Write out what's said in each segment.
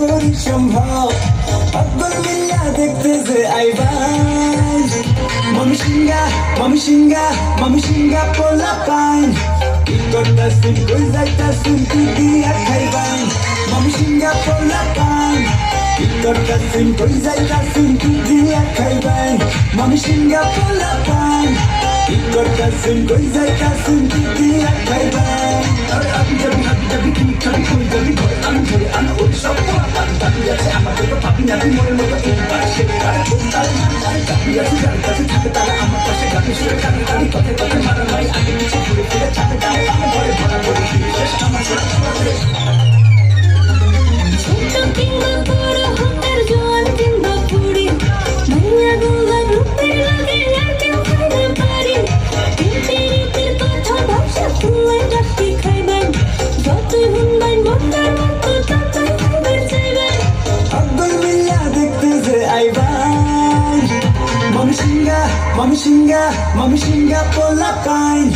পরিসম্ভব অকবর মিল্লা দেখতে যে আইবাই মামি সিংহা পোলা পাইন কি করতাছিন কই যাইতাছিন কি দিয়া খাইবাই মামি সিংহা পোলা পাইন কি করতাছিন কই যাইতাছিন কি দিয়া খাইবাই মামি সিংহা পোলা পাইন কি করতাছিন কই যাইতাছিন কি দিয়া খাইবাই আরে আপনি যাবি কি খাবি কই যাবি ঘরে আমি ধরে আনা ওই সব পোলা পাইন দাবি আছে আমার তো পাবি না তুই মরে মতো এইবার সে আর কোথায় দাবি আছে যার কাছে থাকে তারা আমার পাশে গানে সুরে গানে গানে কথায় কথায় মারা নাই আগে কিছু ঘুরে ফিরে থাকে গানে আমার ঘরে ভরা করে ফিরে শেষ আমার ছোট কিংবা বড় হোটেল জোয়ান কিংবা বুড়ি মাইয়া গোলা রূপের লাগে আর কেউ খাইতে পারি রীতির কথা ভাবসা ফুলাই ডাকি খাইবেন যতই হুনবেন মন্দার মতো ততই খাইবেন চাইবেন আকবর মিল্লা দেখতে যে আইবাই মামি সিংহা পোলা পাইন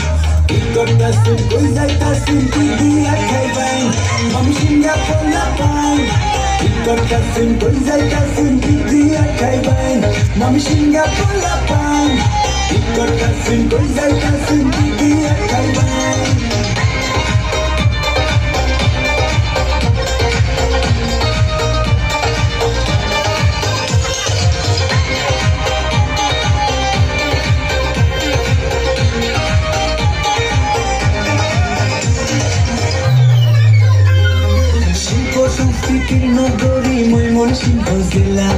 কি করতাছিন কই যাইতাছিন কি দিয়া খাইবাই মামি সিংহা পোলা পাইন কি করতাছিন কই যাইতাছিন কি দিয়া খাইবাই মামি সিংহা পোলা পাইন কি করতাছিন কই যাইতাছিন কি দিয়া খাইবাই সংস্কৃতির নগরী ময়মনসিংহ জেলা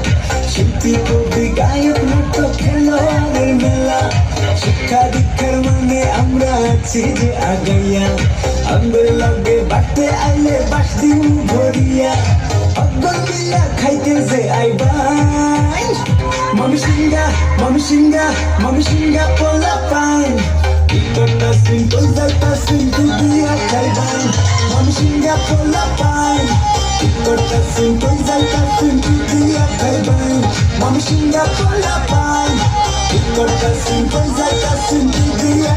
শিল্পী কবি গায়ক নাটক খেলোয়াড়ের মেলা শিক্ষা দীক্ষার মানে আমরা আছি যে আগাইয়া আঙ্গুর লগে বাড়তে আইলে বাস দিন ভরিয়া অকবর মিল্লা খাইতে যে আইবাই মামি সিংহা পোলা পাইন কি করতাছিন কই যাইতাছিন কি দিয়া খাইবাই মামি সিংহা পোলা পাইন কি করতাছিন কই যাইতাছিন কি দিয়া খাইবাই মামি সিংহা পোলা পাইন কি করতাছিন কই যাইতাছিন কি দিয়া